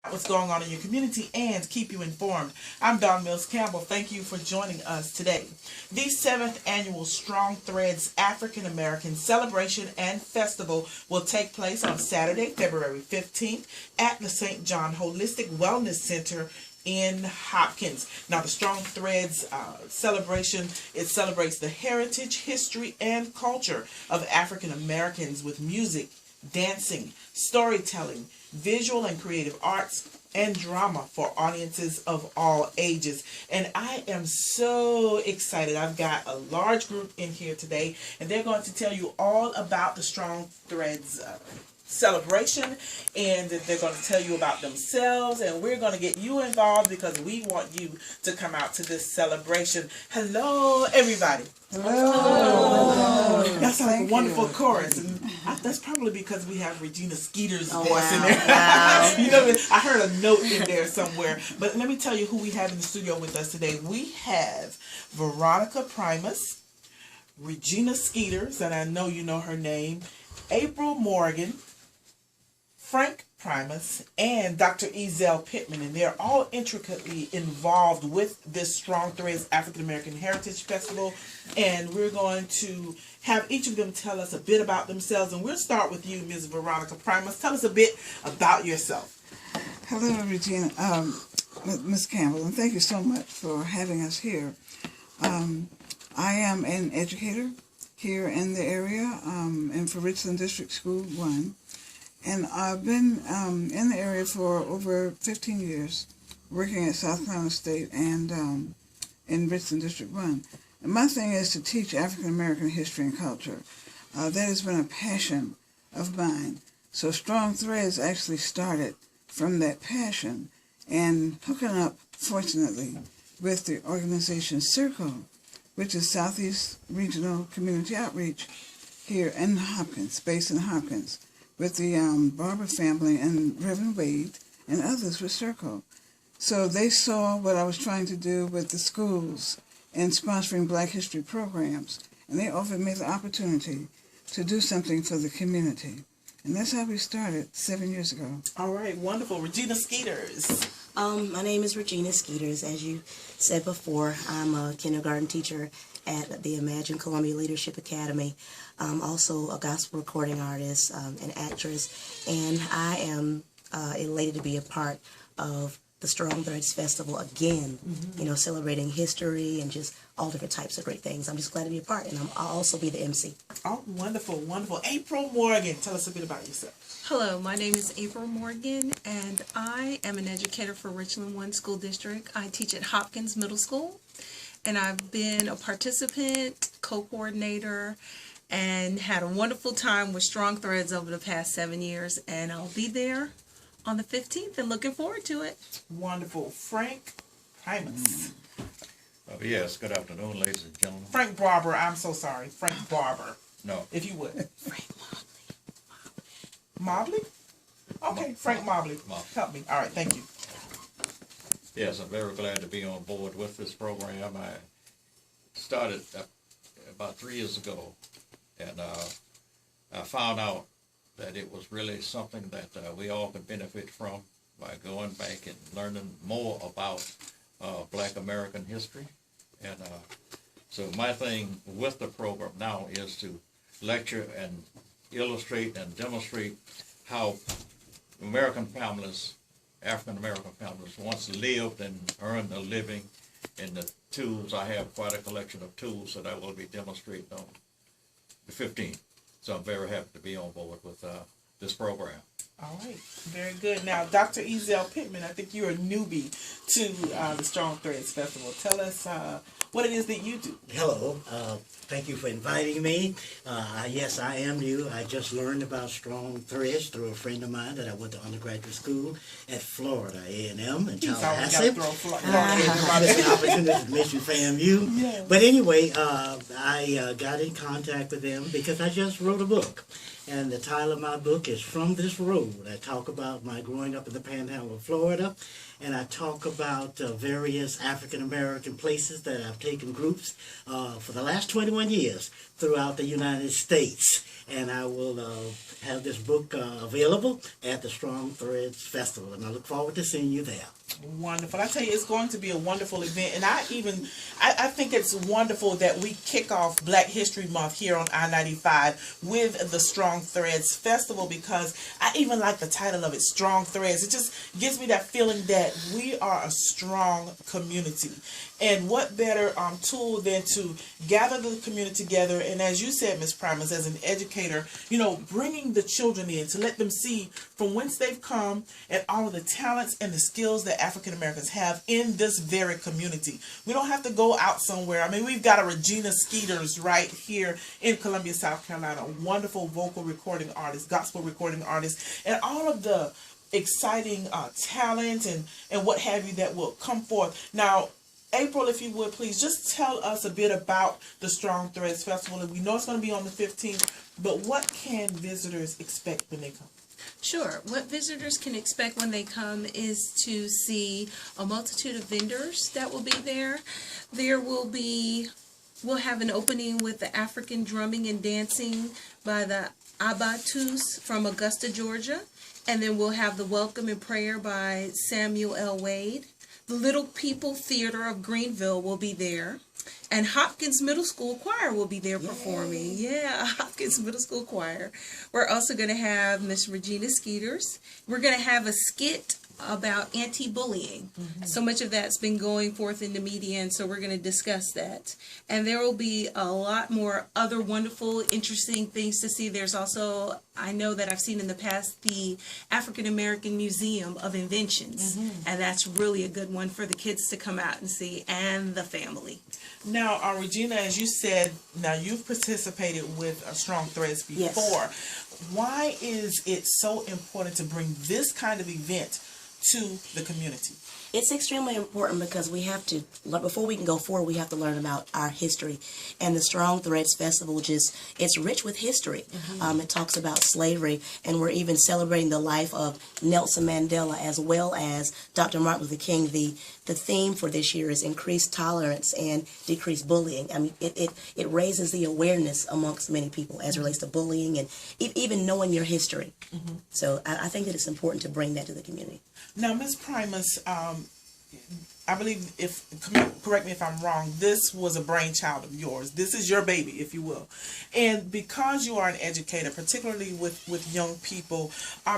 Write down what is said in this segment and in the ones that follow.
What's going on in your community and keep you informed. I'm Don Mills Campbell. Thank you for joining us today. The 7th annual Strong Threads African American Celebration and Festival will take place on Saturday, February 15th at the St. John Holistic Wellness Center in Hopkins. Now, the Strong Threads celebration, it celebrates the heritage, history, and culture of African Americans with music, dancing, storytelling, visual and creative arts, and drama for audiences of all ages. And I am so excited. I've got a large group in here today, and they're going to tell you all about the Strong Threads celebration, and they're going to tell you about themselves, and we're going to get you involved because we want you to come out to this celebration. Hello, everybody. Hello. That's like a wonderful chorus, and that's probably because we have Regina Skeets' voice in there. Wow. You know, I heard a note in there somewhere. But let me tell you who we have in the studio with us today. We have Veronica Primus, Regina Skeets, and I know you know her name, April Morgan, Frank Primus, and Dr. Ezell Pittman, and they're all intricately involved with this Strong Threads African American Heritage Festival, and we're going to have each of them tell us a bit about themselves, and we'll start with you, Ms. Veronica Primus. Tell us a bit about yourself. Hello, Regina, Ms. Campbell, and thank you so much for having us here. I am an educator here in the area, and for Richland District School 1. And I've been in the area for over 15 years, working at South Carolina State and in Richland District 1. And my thing is to teach African American history and culture. That has been a passion of mine. So Strong Threads actually started from that passion and hooking up, fortunately, with the organization Circle, which is Southeast Regional Community Outreach here in Hopkins, based in Hopkins, with the Barber family and Reverend Wade and others with Circle. So they saw what I was trying to do with the schools and sponsoring Black History programs, and they offered me the opportunity to do something for the community. And that's how we started 7 years ago. All right, wonderful. Regina Skeets. My name is Regina Skeets. As you said before, I'm a kindergarten teacher at the Imagine Columbia Leadership Academy. I'm also a gospel recording artist, an actress, and I am elated to be a part of the Strong Threads Festival again, you know, celebrating history and just all different types of great things. I'm just glad to be a part, and I'll also be the MC. Oh, wonderful, wonderful. April Morgan, tell us a bit about yourself. Hello, my name is April Morgan, and I am an educator for Richland 1 School District. I teach at Hopkins Middle School, and I've been a participant, co-coordinator, and had a wonderful time with Strong Threads over the past 7 years, and I'll be there on the 15th and looking forward to it. Wonderful. Frank Primus. Yes, good afternoon, ladies and gentlemen. Frank Barber, I'm so sorry. Frank Barber. No. If you would. Frank Mobley? Okay, Frank Mobley. Mobley. Help me. All right, thank you. Yes, I'm very glad to be on board with this program. I started about 3 years ago, and I found out that it was really something that we all could benefit from by going back and learning more about Black American history. And so my thing with the program now is to lecture and illustrate and demonstrate how American families, African American families, once lived and earned a living, and the tools. I have quite a collection of tools that I will be demonstrating on the 15th. So I'm very happy to be on board with this program. All right, very good. Now, Dr. Ezell Pittman, I think you're a newbie to the Strong Threads Festival. Tell us what it is that you do. Hello. Thank you for inviting me. Yes, I am new. I just learned about Strong Threads through a friend of mine that I went to undergraduate school at Florida A&M in Tallahassee. It's an opportunity to mention FAMU. Yeah. But anyway, I got in contact with them because I just wrote a book. And the title of my book is From This Road. I talk about my growing up in the Panhandle of Florida, and I talk about various African American places that I've I've taken groups for the last 21 years throughout the United States. And I will have this book available at the Strong Threads Festival, and I look forward to seeing you there. Wonderful. I tell you, it's going to be a wonderful event. And I think it's wonderful that we kick off Black History Month here on I-95 with the Strong Threads Festival, because I even like the title of it, Strong Threads. It just gives me that feeling that we are a strong community. And what better tool than to gather the community together, and as you said, Ms. Primus, as an educator, you know, bringing the children in to let them see from whence they've come and all of the talents and the skills that African Americans have in this very community. We don't have to go out somewhere. I mean, we've got a Regina Skeets right here in Columbia, South Carolina, a wonderful vocal recording artist, gospel recording artist, and all of the exciting talent and what have you that will come forth. Now, April, if you would, please just tell us a bit about the Strong Threads Festival. And we know it's going to be on the 15th, but what can visitors expect when they come? Sure. What visitors can expect when they come is to see a multitude of vendors that will be there. We'll have an opening with the African drumming and dancing by the Abatus from Augusta, Georgia. And then we'll have the welcome and prayer by Samuel L. Wade. The Little People Theater of Greenville will be there. And Hopkins Middle School Choir will be there performing. Yeah, Hopkins Middle School Choir. We're also going to have Miss Regina Skeets. We're going to have a skit about anti-bullying. So much of that's been going forth in the media, and so we're going to discuss that. And there will be a lot more other wonderful, interesting things to see. There's also, I know that I've seen in the past, the African American Museum of Inventions, and that's really a good one for the kids to come out and see, and the family. Now, Regina, as you said, now you've participated with Strong Threads before. Yes. Why is it so important to bring this kind of event to the community? It's extremely important because we have to, before we can go forward, we have to learn about our history. And the Strong Threads Festival it's rich with history. It talks about slavery, and we're even celebrating the life of Nelson Mandela as well as Dr. Martin Luther King. The theme for this year is increased tolerance and decreased bullying. I mean, it raises the awareness amongst many people as it relates to bullying and even knowing your history. So I think that it's important to bring that to the community. Now, Ms. Primus, I believe, correct me if I'm wrong, this was a brainchild of yours. This is your baby, if you will. And because you are an educator, particularly with young people,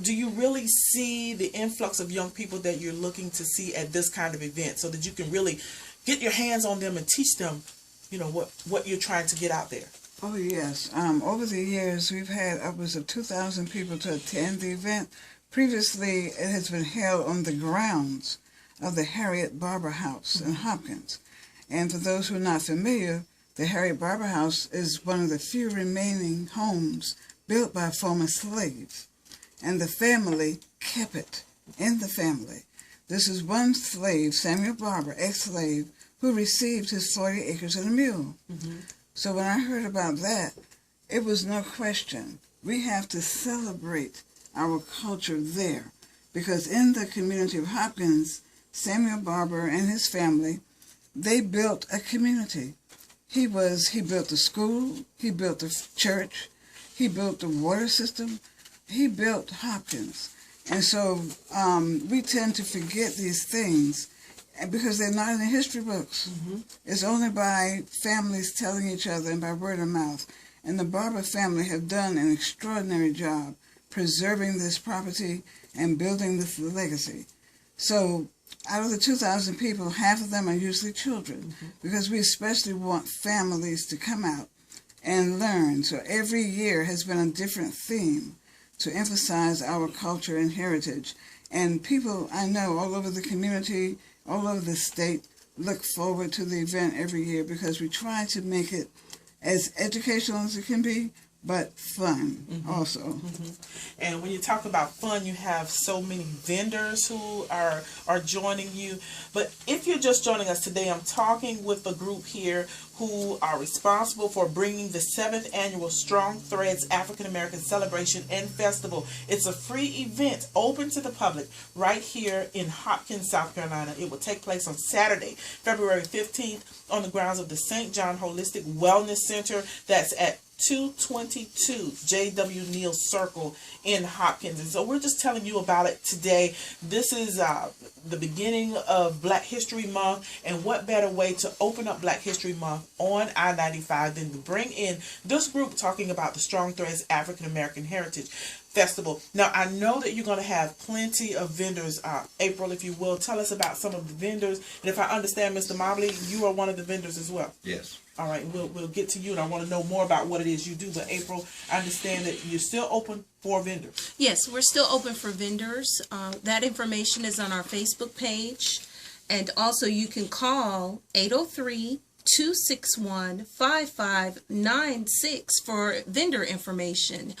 do you really see the influx of young people that you're looking to see at this kind of event, so that you can really get your hands on them and teach them, you know, what you're trying to get out there? Oh, yes. Over the years, we've had upwards of 2,000 people to attend the event. Previously, it has been held on the grounds of the Harriet Barber House in Hopkins. And for those who are not familiar, the Harriet Barber House is one of the few remaining homes built by former slaves. And the family kept it in the family. This is one slave, Samuel Barber, ex-slave, who received his 40 acres and a mule. So when I heard about that, it was no question. We have to celebrate our culture there, because in the community of Hopkins, Samuel Barber and his family, they built a community. He built the school, he built the church, he built the water system, he built Hopkins. And so we tend to forget these things because they're not in the history books. It's only by families telling each other and by word of mouth. And the Barber family have done an extraordinary job preserving this property and building this legacy. So out of the 2,000 people, half of them are usually children, because we especially want families to come out and learn. So every year has been a different theme to emphasize our culture and heritage. And people I know all over the community, all over the state, look forward to the event every year, because we try to make it as educational as it can be, but fun also. And when you talk about fun, you have so many vendors who are joining you. But if you're just joining us today, I'm talking with a group here who are responsible for bringing the 7th annual Strong Threads African American Celebration and Festival. It's a free event open to the public right here in Hopkins, South Carolina. It will take place on Saturday, February 15th on the grounds of the St. John Holistic Wellness Center. That's at 222 J.W. Neal Circle in Hopkins. And so we're just telling you about it today. This is the beginning of Black History Month, and what better way to open up Black History Month on I-95 than to bring in this group talking about the Strong Threads African American Heritage Festival. Now, I know that you're going to have plenty of vendors. April, if you will, tell us about some of the vendors. And if I understand, Mr. Mobley, you are one of the vendors as well. Yes. All right, we'll get to you, and I want to know more about what it is you do. But April, I understand that you're still open for vendors. Yes, we're still open for vendors. That information is on our Facebook page. And also you can call 803-261-5596 for vendor information.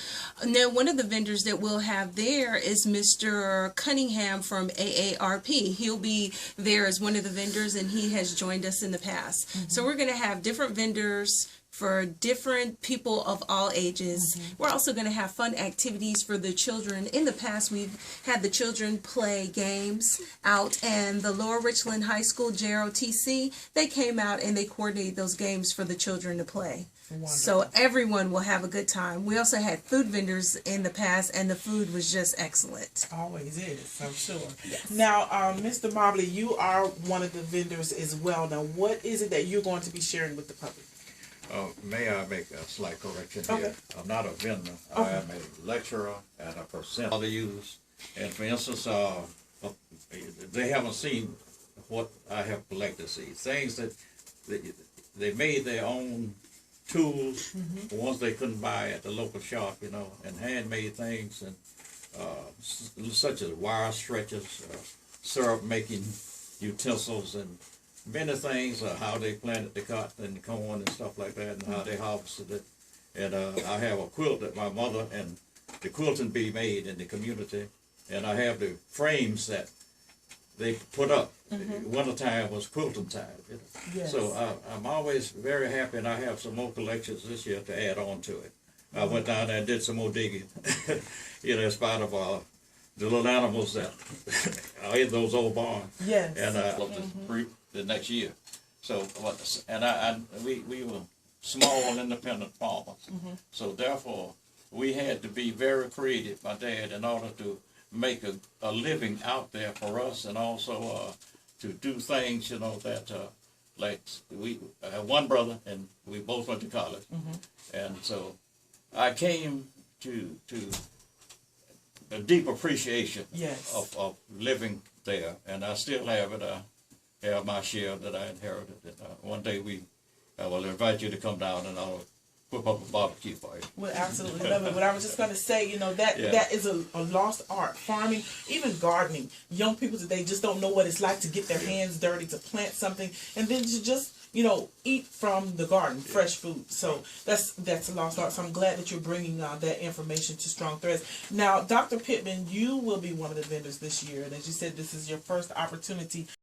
Now, one of the vendors that we'll have there is Mr. Cunningham from AARP. He'll be there as one of the vendors, and he has joined us in the past. So we're going to have different vendors for different people of all ages. We're also going to have fun activities for the children. In the past, we've had the children play games out, and the Lower Richland High School, JROTC, they came out and they coordinated those games for the children to play. Wonderful. So everyone will have a good time. We also had food vendors in the past, and the food was just excellent. Always is, I'm sure. Yes. Now, Mr. Mobley, you are one of the vendors as well. Now, what is it that you're going to be sharing with the public? May I make a slight correction Okay. here? I'm not a vendor. I am a lecturer and a percent they use. And for instance, they haven't seen what I have collected. See, things that they made their own tools, ones they couldn't buy at the local shop, you know, and handmade things, and such as wire stretchers, syrup making utensils, and many things, how they planted the cotton and the corn and stuff like that, and how they harvested it. And I have a quilt that my mother and the quilting bee made in the community, and I have the frames that they put up. Wintertime was quilting time. You know? Yes. So I'm always very happy, and I have some more collections this year to add on to it. I went down there and did some more digging, you know, as part of the little animals that are in those old barns. Yes. And the next year. So, we were small independent farmers. So therefore, we had to be very creative, my dad, in order to make a living out there for us, and also to do things, you know, that like I have one brother, and we both went to college, and so I came to a deep appreciation Yes. of living there, and I still have it. Have my share that I inherited. And, one day I will invite you to come down, and I'll whip up a barbecue for you. Well, absolutely love it. But I was just going to say, you know, that is a lost art. Farming, even gardening. Young people today just don't know what it's like to get their hands dirty, to plant something, and then to just, you know, eat from the garden, fresh food. So that's a lost art. So I'm glad that you're bringing that information to Strong Threads. Now, Dr. Pittman, you will be one of the vendors this year, and as you said, this is your first opportunity